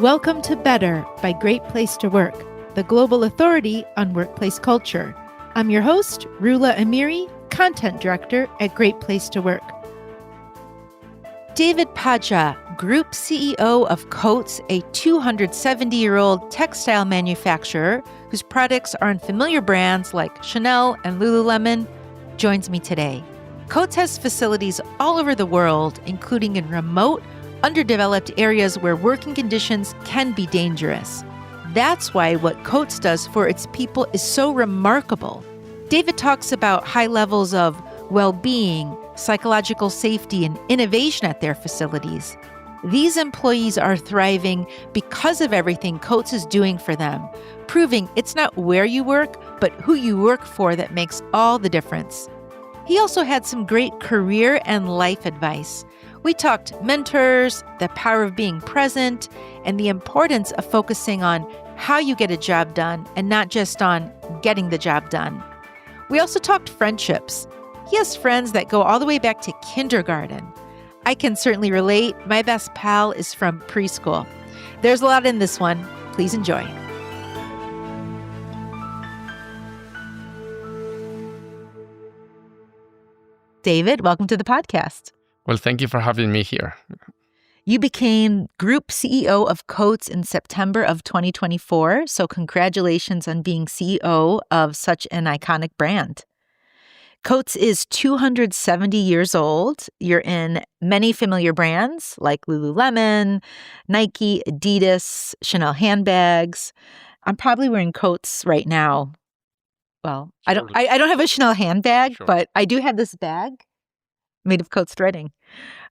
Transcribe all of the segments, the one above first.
Welcome to Better by Great Place to Work, the global authority on workplace culture. I'm your host, Rula Amiri, Content Director at Great Place to Work. David Paja, Group CEO of Coats, a 270-year-old textile manufacturer whose products are in familiar brands like Chanel and Lululemon, joins me today. Coats has facilities all over the world, including in remote, underdeveloped areas where working conditions can be dangerous. That's why what Coats does for its people is so remarkable. David talks about high levels of well-being, psychological safety, and innovation at their facilities. These employees are thriving because of everything Coats is doing for them, proving it's not where you work, but who you work for that makes all the difference. He also had some great career and life advice. We talked mentors, the power of being present, and the importance of focusing on how you get a job done and not just on getting the job done. We also talked friendships. He has friends that go all the way back to kindergarten. I can certainly relate. My best pal is from preschool. There's a lot in this one. Please enjoy. David, welcome to the podcast. Well, thank you for having me here. You became Group CEO of Coats in September of 2024, so congratulations on being CEO of such an iconic brand. Coats is 270 years old. You're in many familiar brands like Lululemon, Nike, Adidas, Chanel handbags. I'm probably wearing Coats right now. Well, I don't have a Chanel handbag, but I do have this bag made of Coats threading.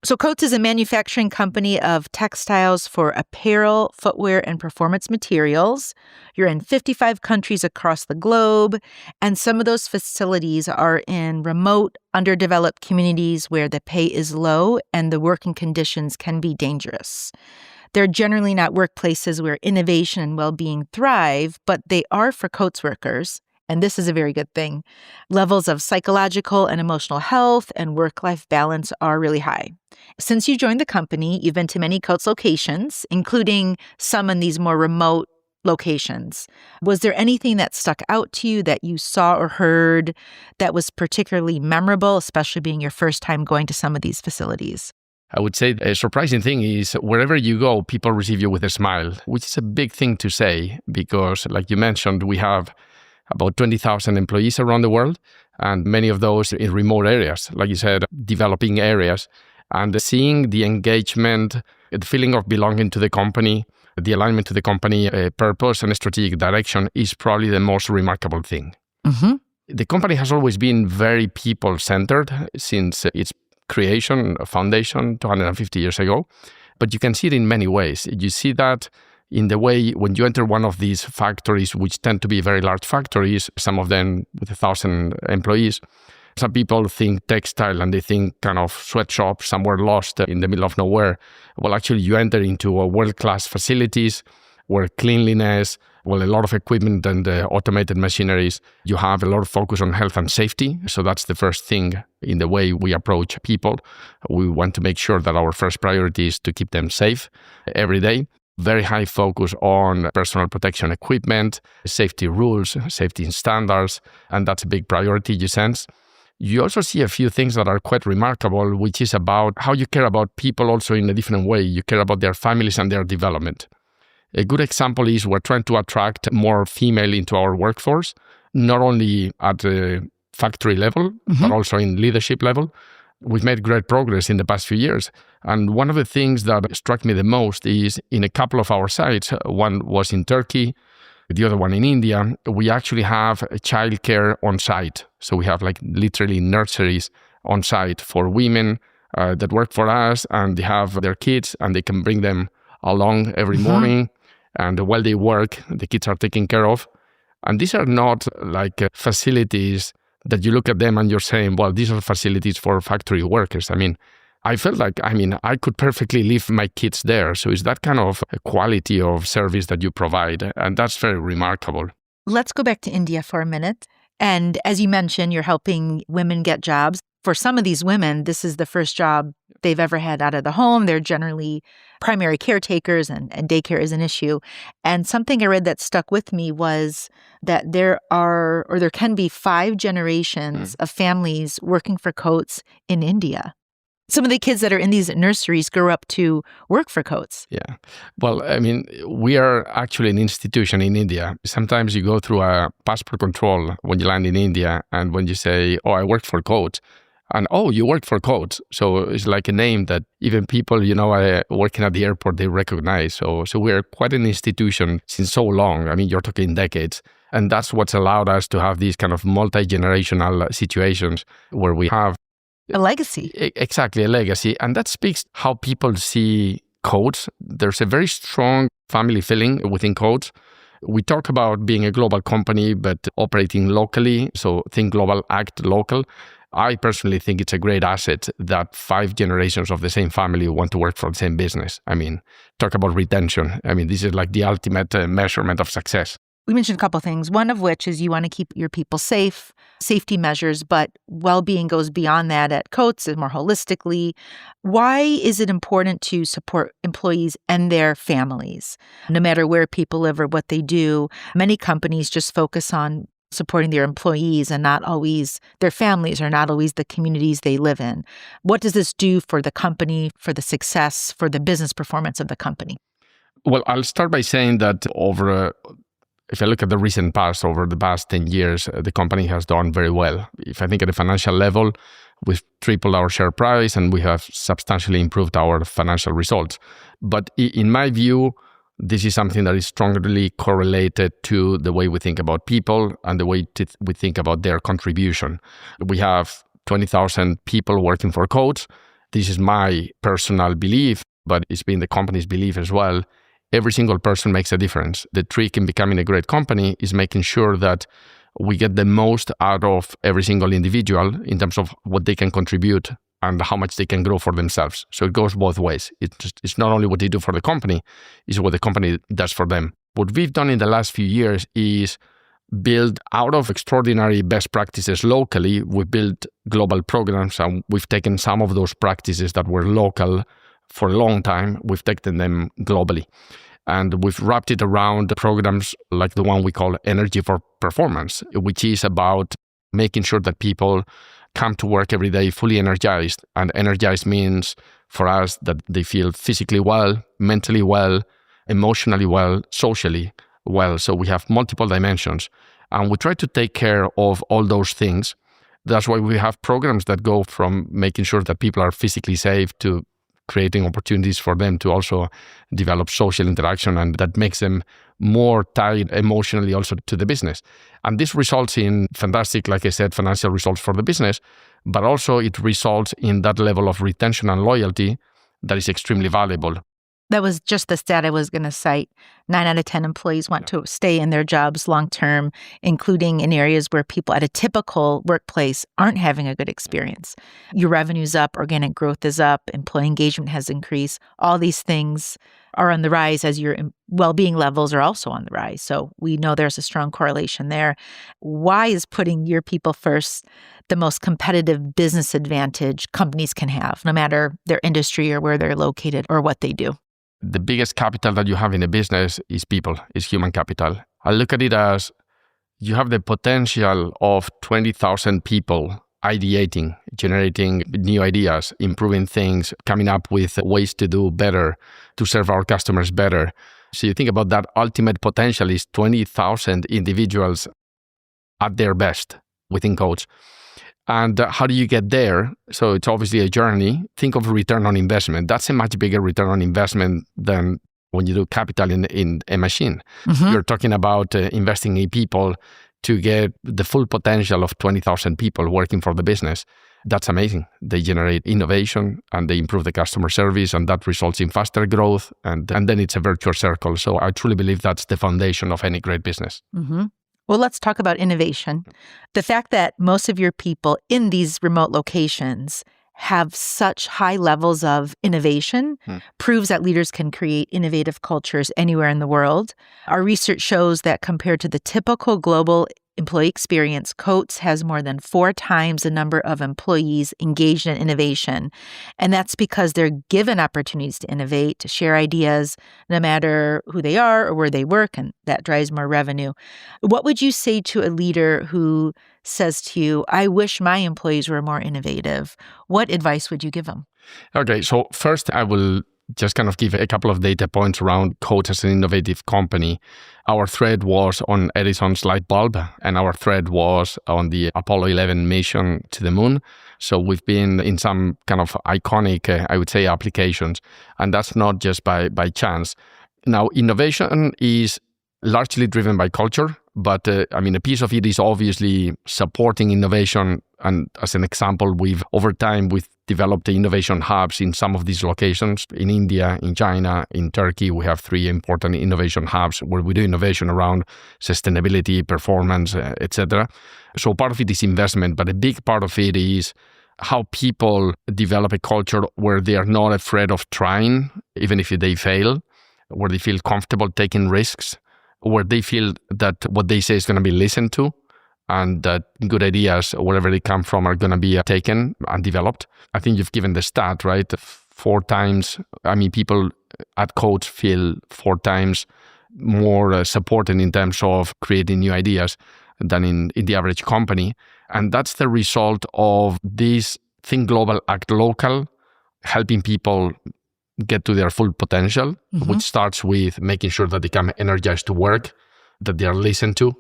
So Coats is a manufacturing company of textiles for apparel, footwear, and performance materials. You're in 55 countries across the globe, and some of those facilities are in remote, underdeveloped communities where the pay is low and the working conditions can be dangerous. They're generally not workplaces where innovation and well-being thrive, but they are for Coats workers. And this is a very good thing. Levels of psychological and emotional health and work-life balance are really high. Since you joined the company, you've been to many Coats locations, including some in these more remote locations. Was there anything that stuck out to you that you saw or heard that was particularly memorable, especially being your first time going to some of these facilities? I would say a surprising thing is wherever you go, people receive you with a smile, which is a big thing to say because, like you mentioned, we have about 20,000 employees around the world, and many of those in remote areas, like you said, developing areas. And seeing the engagement, the feeling of belonging to the company, the alignment to the company, purpose and strategic direction is probably the most remarkable thing. Mm-hmm. The company has always been very people-centered since its creation, foundation, 250 years ago. But you can see it in many ways. You see that in the way when you enter one of these factories, which tend to be very large factories, some of them with 1,000 employees, some people think textile and they think kind of sweatshop somewhere lost in the middle of nowhere. Well, actually, you enter into a world-class facilities where cleanliness, a lot of equipment and automated machineries. You have a lot of focus on health and safety. So that's the first thing in the way we approach people. We want to make sure that our first priority is to keep them safe every day. Very high focus on personal protection equipment, safety rules, safety standards, and that's a big priority, you sense. You also see a few things that are quite remarkable, which is about how you care about people also in a different way. You care about their families and their development. A good example is we're trying to attract more female into our workforce, not only at the factory level, but also in leadership level. We've made great progress in the past few years. And one of the things that struck me the most is in a couple of our sites, one was in Turkey, the other one in India, we actually have childcare on site. So we have literally nurseries on site for women that work for us, and they have their kids and they can bring them along every morning. And while they work, the kids are taken care of. And these are not facilities that you look at them and you're saying, well, these are facilities for factory workers. I felt I could perfectly leave my kids there. So it's that kind of quality of service that you provide. And that's very remarkable. Let's go back to India for a minute. And as you mentioned, you're helping women get jobs. For some of these women, this is the first job they've ever had out of the home. They're generally primary caretakers, and daycare is an issue. And something I read that stuck with me was that there can be 5 generations of families working for Coates in India. Some of the kids that are in these nurseries grow up to work for Coates. Yeah. Well, I mean, we are actually an institution in India. Sometimes you go through a passport control when you land in India, and when you say, oh, I work for Coates, and oh, you work for Coates. So it's like a name that even people, working at the airport, they recognize. So we are quite an institution since so long. I mean, you're talking decades. And that's what's allowed us to have these kind of multi-generational situations where we have a legacy. Exactly, a legacy. And that speaks how people see Coates. There's a very strong family feeling within Coates. We talk about being a global company, but operating locally. So think global, act local. I personally think it's a great asset that 5 generations of the same family want to work for the same business. I mean, talk about retention. I mean, this is like the ultimate measurement of success. We mentioned a couple of things, one of which is you want to keep your people safe, safety measures, but well-being goes beyond that at Coates and more holistically. Why is it important to support employees and their families, no matter where people live or what they do? Many companies just focus on supporting their employees and not always their families or not always the communities they live in. What does this do for the company, for the success, for the business performance of the company? Well, I'll start by saying that if I look at the recent past, over the past 10 years, the company has done very well. If I think at a financial level, we've tripled our share price and we have substantially improved our financial results. But in my view, this is something that is strongly correlated to the way we think about people and the way we think about their contribution. We have 20,000 people working for Coates. This is my personal belief, but it's been the company's belief as well. Every single person makes a difference. The trick in becoming a great company is making sure that we get the most out of every single individual in terms of what they can contribute and how much they can grow for themselves. So it goes both ways. It's not only what they do for the company, it's what the company does for them. What we've done in the last few years is build out of extraordinary best practices locally. We built global programs, and we've taken some of those practices that were local for a long time, we've taken them globally. And we've wrapped it around programs like the one we call Energy for Performance, which is about making sure that people come to work every day fully energized. And energized means for us that they feel physically well, mentally well, emotionally well, socially well. So we have multiple dimensions. And we try to take care of all those things. That's why we have programs that go from making sure that people are physically safe to creating opportunities for them to also develop social interaction, and that makes them more tied emotionally also to the business. And this results in fantastic, like I said, financial results for the business, but also it results in that level of retention and loyalty that is extremely valuable. That was just the stat I was going to cite. 9 out of 10 employees want to stay in their jobs long-term, including in areas where people at a typical workplace aren't having a good experience. Your revenue's up, organic growth is up, employee engagement has increased. All these things are on the rise as your well-being levels are also on the rise. So we know there's a strong correlation there. Why is putting your people first the most competitive business advantage companies can have, no matter their industry or where they're located or what they do? The biggest capital that you have in a business is people, is human capital. I look at it as you have the potential of 20,000 people ideating, generating new ideas, improving things, coming up with ways to do better, to serve our customers better. So you think about that ultimate potential is 20,000 individuals at their best within Coates. And how do you get there? So it's obviously a journey. Think of return on investment. That's a much bigger return on investment than when you do capital in a machine. Mm-hmm. You're talking about investing in people to get the full potential of 20,000 people working for the business. That's amazing. They generate innovation and they improve the customer service, and that results in faster growth. And then it's a virtuous circle. So I truly believe that's the foundation of any great business. Mm-hmm. Well, let's talk about innovation. The fact that most of your people in these remote locations have such high levels of innovation proves that leaders can create innovative cultures anywhere in the world. Our research shows that compared to the typical global employee experience, Coates has more than 4 times the number of employees engaged in innovation. And that's because they're given opportunities to innovate, to share ideas, no matter who they are or where they work, and that drives more revenue. What would you say to a leader who says to you, I wish my employees were more innovative? What advice would you give them? Okay, so first I will just kind of give a couple of data points around Coates as an innovative company. Our thread was on Edison's light bulb, and our thread was on the Apollo 11 mission to the moon. So we've been in some kind of iconic, I would say, applications, and that's not just by chance. Now, innovation is largely driven by culture, but a piece of it is obviously supporting innovation. And as an example, over time, we've developed the innovation hubs in some of these locations. In India, in China, in Turkey, we have 3 important innovation hubs where we do innovation around sustainability, performance, etc. So part of it is investment, but a big part of it is how people develop a culture where they are not afraid of trying, even if they fail, where they feel comfortable taking risks, where they feel that what they say is going to be listened to, and that good ideas, wherever they come from, are going to be taken and developed. I think you've given the stat, right? 4 times, people at Coates feel 4 times more supported in terms of creating new ideas than in the average company. And that's the result of this think global, act local, helping people get to their full potential, which starts with making sure that they come energized to work, that they are listened to,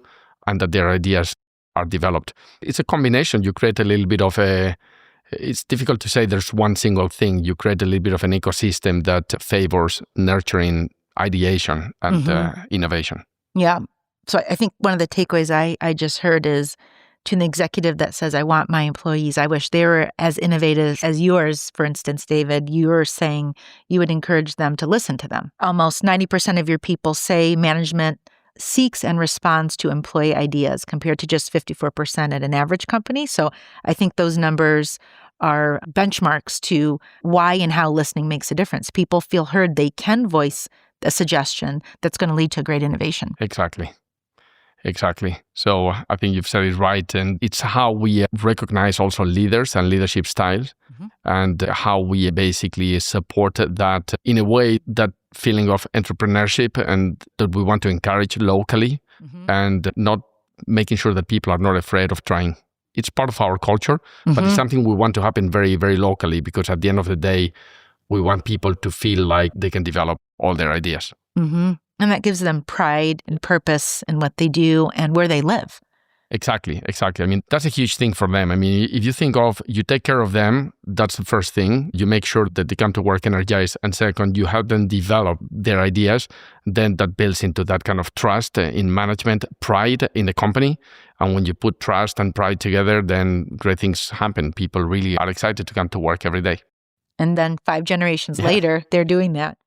and that their ideas are developed. It's a combination. You create a little bit of it's difficult to say there's one single thing. You create a little bit of an ecosystem that favors nurturing ideation and innovation. Yeah. So I think one of the takeaways I just heard is, to an executive that says, I want my employees, I wish they were as innovative as yours, for instance, David, you're saying you would encourage them to listen to them. Almost 90% of your people say management seeks and responds to employee ideas compared to just 54% at an average company. So I think those numbers are benchmarks to why and how listening makes a difference. People feel heard. They can voice a suggestion that's going to lead to great innovation. Exactly. So I think you've said it right. And it's how we recognize also leaders and leadership styles and how we basically support that in a way, that feeling of entrepreneurship, and that we want to encourage locally and not making sure that people are not afraid of trying. It's part of our culture, but it's something we want to happen very, very locally, because at the end of the day, we want people to feel like they can develop all their ideas. And that gives them pride and purpose in what they do and where they live. Exactly. That's a huge thing for them. If you think of, you take care of them, that's the first thing. You make sure that they come to work energized. And second, you help them develop their ideas. Then that builds into that kind of trust in management, pride in the company. And when you put trust and pride together, then great things happen. People really are excited to come to work every day. And then 5 generations later, they're doing that.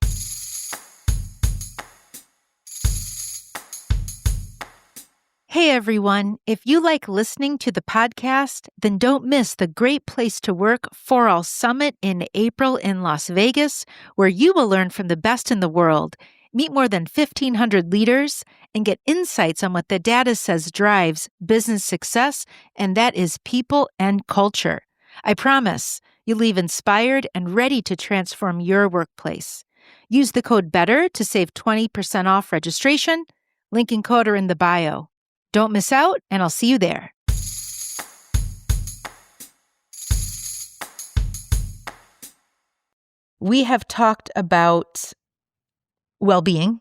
Hey everyone, if you like listening to the podcast, then don't miss the Great Place to Work For All Summit in April in Las Vegas, where you will learn from the best in the world, meet more than 1,500 leaders, and get insights on what the data says drives business success, and that is people and culture. I promise you'll leave inspired and ready to transform your workplace. Use the code BETTER to save 20% off registration. Link and code are in the bio. Don't miss out, and I'll see you there. We have talked about well-being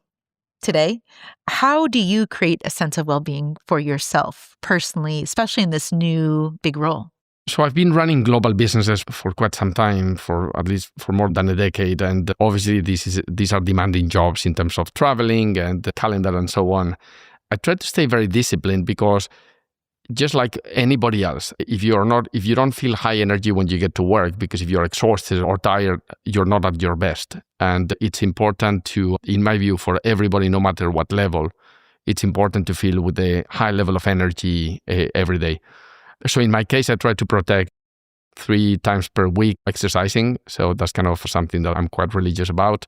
today. How do you create a sense of well-being for yourself personally, especially in this new big role? So I've been running global businesses for quite some time, for at least for more than a decade. And obviously these are demanding jobs in terms of traveling and the calendar and so on. I try to stay very disciplined, because just like anybody else, if you don't feel high energy when you get to work, because if you're exhausted or tired, you're not at your best. And it's important to, in my view, for everybody, no matter what level, it's important to feel with a high level of energy every day. So in my case, I try to protect 3 times per week exercising. So that's kind of something that I'm quite religious about.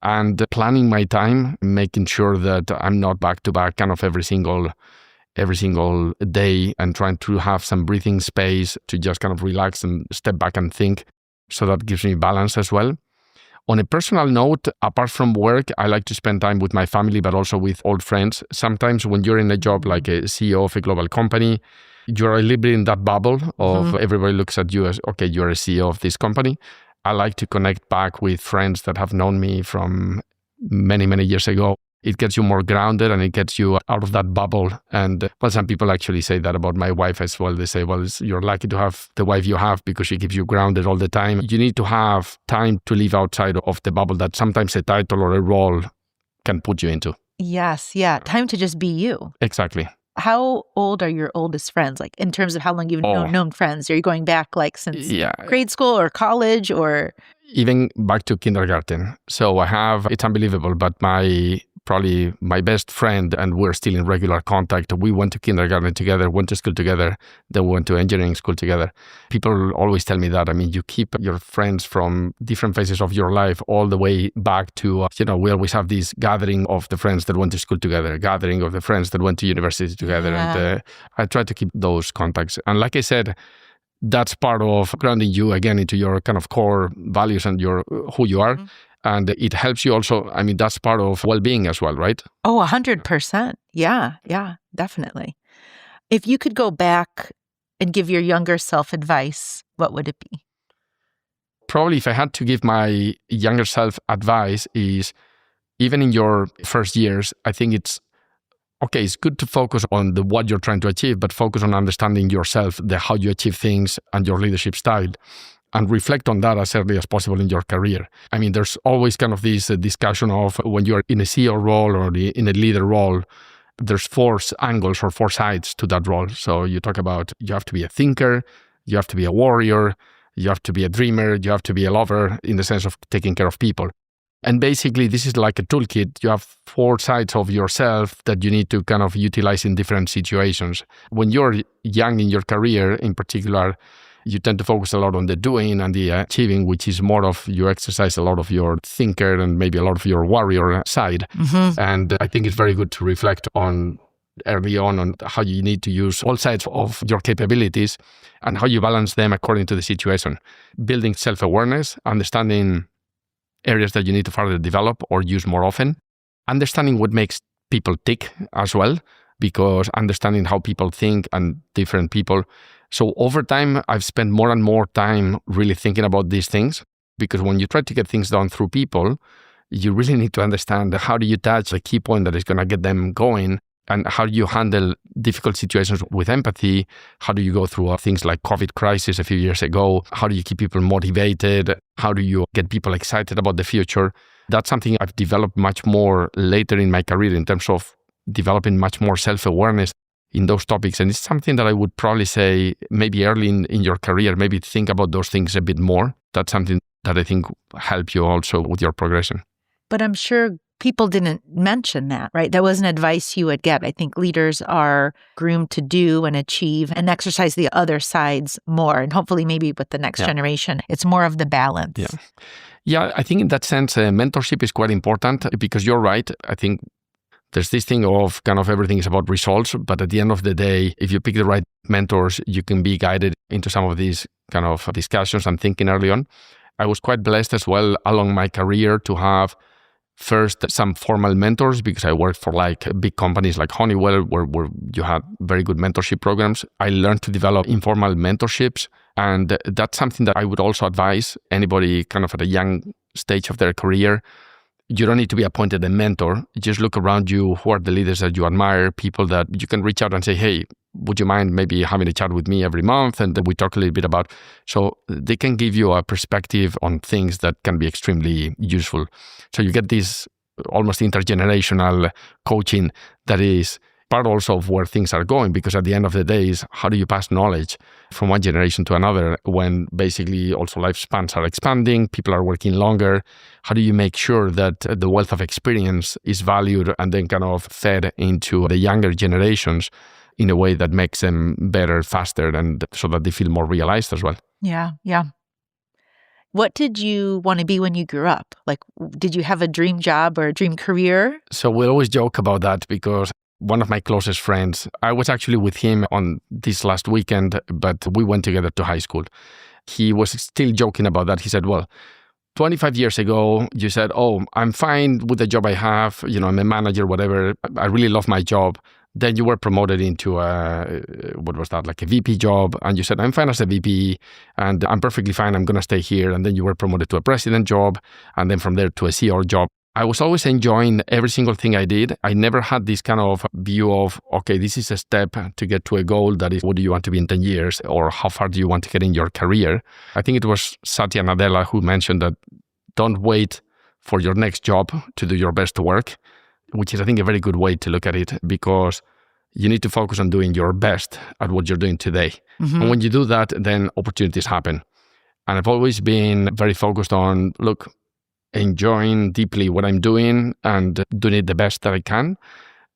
And planning my time, making sure that I'm not back to back kind of every single every single day and trying to have some breathing space to just kind of relax and step back and think. So that gives me balance as well. On a personal note, apart from work, I like to spend time with my family, but also with old friends. Sometimes when you're in a job like a CEO of a global company, you're a little bit in that bubble of everybody looks at you as, okay, you're a CEO of this company. I like to connect back with friends that have known me from many, many years ago. It gets you more grounded and it gets you out of that bubble. And well, some people actually say that about my wife as well. They say, well, you're lucky to have the wife you have because she keeps you grounded all the time. You need to have time to live outside of the bubble that sometimes a title or a role can put you into. Yes. Yeah. Time to just be you. Exactly. How old are your oldest friends? Like in terms of how long you've known friends? Are you going back like since grade school or college or? Even back to kindergarten. So it's unbelievable, but probably my best friend, and we're still in regular contact. We went to kindergarten together, went to school together, then we went to engineering school together. People always tell me that. I mean, you keep your friends from different phases of your life all the way back to, we always have this gathering of the friends that went to school together, gathering of the friends that went to university together. Yeah. And I try to keep those contacts. And like I said, that's part of grounding you again into your kind of core values and your who you are. And it helps you also. I mean, that's part of well-being as well, right? Oh, 100%. Yeah, definitely. If you could go back and give your younger self advice, what would it be? Probably if I had to give my younger self advice is, even in your first years, I think it's good to focus on what you're trying to achieve, but focus on understanding yourself, how you achieve things and your leadership style, and reflect on that as early as possible in your career. I mean, there's always kind of this discussion of when you're in a CEO role or in a leader role, there's 4 angles or 4 sides to that role. So you talk about you have to be a thinker, you have to be a warrior, you have to be a dreamer, you have to be a lover in the sense of taking care of people. And basically, this is like a toolkit. You have 4 sides of yourself that you need to kind of utilize in different situations. When you're young in your career, in particular, you tend to focus a lot on the doing and the achieving, which is more of you exercise a lot of your thinker and maybe a lot of your warrior side. And I think it's very good to reflect on early on how you need to use all sides of your capabilities and how you balance them according to the situation. Building self-awareness, understanding areas that you need to further develop or use more often, understanding what makes people tick as well, because understanding how people think and different people. So over time, I've spent more and more time really thinking about these things, because when you try to get things done through people, you really need to understand how do you touch the key point that is going to get them going, and how do you handle difficult situations with empathy? How do you go through things like COVID crisis a few years ago? How do you keep people motivated? How do you get people excited about the future? That's something I've developed much more later in my career in terms of developing much more self-awareness in those topics. And it's something that I would probably say maybe early in your career, maybe think about those things a bit more. That's something that I think help you also with your progression. But I'm sure people didn't mention that, right? That wasn't advice you would get. I think leaders are groomed to do and achieve and exercise the other sides more. And hopefully maybe with the next generation, it's more of the balance. Yeah, I think in that sense, mentorship is quite important, because you're right. I think there's this thing of kind of everything is about results, but at the end of the day, if you pick the right mentors, you can be guided into some of these kind of discussions and thinking early on. I was quite blessed as well along my career to have first some formal mentors, because I worked for like big companies like Honeywell, where you had very good mentorship programs. I learned to develop informal mentorships, and that's something that I would also advise anybody kind of at a young stage of their career. You don't need to be appointed a mentor. Just look around you. Who are the leaders that you admire? People that you can reach out and say, hey, would you mind maybe having a chat with me every month? And then we talk a little bit about, so they can give you a perspective on things that can be extremely useful. So you get this almost intergenerational coaching that is part also of where things are going, because at the end of the day is how do you pass knowledge from one generation to another when basically also lifespans are expanding, people are working longer. How do you make sure that the wealth of experience is valued and then kind of fed into the younger generations in a way that makes them better, faster, and so that they feel more realized as well? Yeah. What did you want to be when you grew up? Like, did you have a dream job or a dream career? So we always joke about that, because one of my closest friends. I was actually with him on this last weekend, but we went together to high school. He was still joking about that. He said, well, 25 years ago, you said, oh, I'm fine with the job I have. I'm a manager, whatever. I really love my job. Then you were promoted into like a VP job. And you said, I'm fine as a VP and I'm perfectly fine. I'm going to stay here. And then you were promoted to a president job. And then from there to a CEO job. I was always enjoying every single thing I did. I never had this kind of view of, okay, this is a step to get to a goal that is, what do you want to be in 10 years? Or how far do you want to get in your career? I think it was Satya Nadella who mentioned that don't wait for your next job to do your best work, which is, I think, a very good way to look at it, because you need to focus on doing your best at what you're doing today. Mm-hmm. And when you do that, then opportunities happen. And I've always been very focused on, enjoying deeply what I'm doing and doing it the best that I can.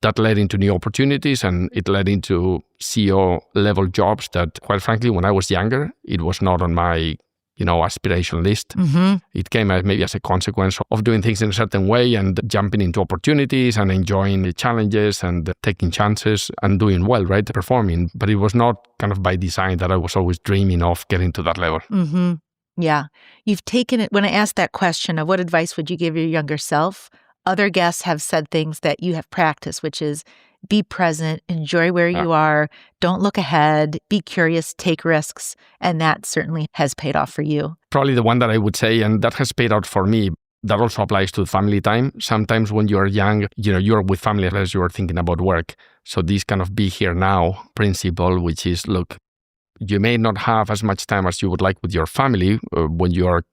That led into new opportunities, and it led into CEO level jobs that, quite frankly, when I was younger, it was not on my aspiration list. Mm-hmm. It came maybe as a consequence of doing things in a certain way and jumping into opportunities and enjoying the challenges and taking chances and doing well, right? Performing. But it was not kind of by design that I was always dreaming of getting to that level. Mm-hmm. Yeah. You've taken it. When I asked that question of what advice would you give your younger self, other guests have said things that you have practiced, which is be present, enjoy where you are, don't look ahead, be curious, take risks. And that certainly has paid off for you. Probably the one that I would say, and that has paid out for me, that also applies to family time. Sometimes when you're young, you're with family as you're thinking about work. So this kind of be here now principle, which is, you may not have as much time as you would like with your family when you're,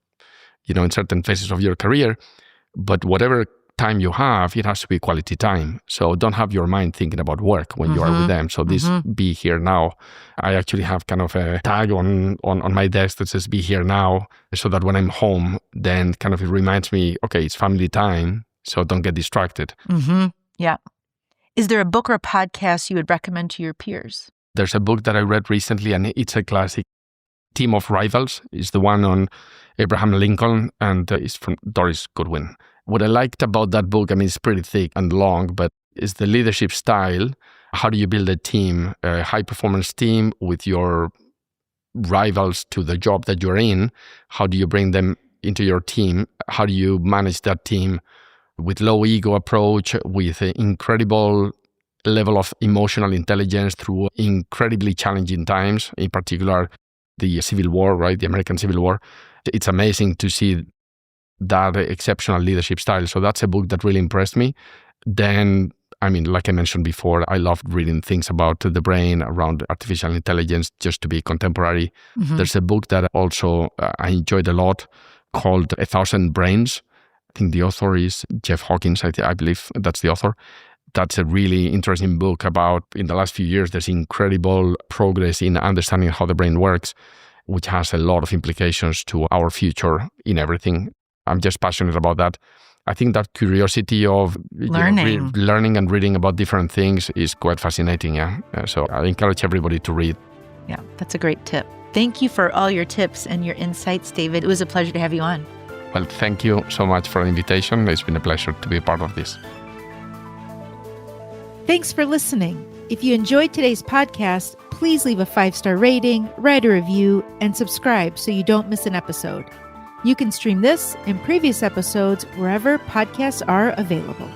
in certain phases of your career, but whatever time you have, it has to be quality time. So don't have your mind thinking about work when you are with them. So this be here now. I actually have kind of a tag on my desk that says be here now, so that when I'm home, then kind of it reminds me, okay, it's family time, so don't get distracted. Mm-hmm. Yeah. Is there a book or a podcast you would recommend to your peers? There's a book that I read recently, and it's a classic. Team of Rivals is the one on Abraham Lincoln, and it's from Doris Goodwin. What I liked about that book, it's pretty thick and long, but it's the leadership style. How do you build a team, a high-performance team with your rivals to the job that you're in? How do you bring them into your team? How do you manage that team with low ego approach, with an incredible level of emotional intelligence through incredibly challenging times, in particular the Civil War, right? The American Civil War. It's amazing to see that exceptional leadership style. So that's a book that really impressed me. Then, like I mentioned before, I loved reading things about the brain, around artificial intelligence, just to be contemporary. Mm-hmm. There's a book that also I enjoyed a lot called 1,000 Brains. I think the author is Jeff Hawkins, I believe that's the author. That's a really interesting book about, in the last few years, there's incredible progress in understanding how the brain works, which has a lot of implications to our future in everything. I'm just passionate about that. I think that curiosity of learning and reading about different things is quite fascinating. Yeah. So I encourage everybody to read. Yeah, that's a great tip. Thank you for all your tips and your insights, David. It was a pleasure to have you on. Well, thank you so much for the invitation. It's been a pleasure to be a part of this. Thanks for listening. If you enjoyed today's podcast, please leave a 5-star rating, write a review, and subscribe so you don't miss an episode. You can stream this and previous episodes wherever podcasts are available.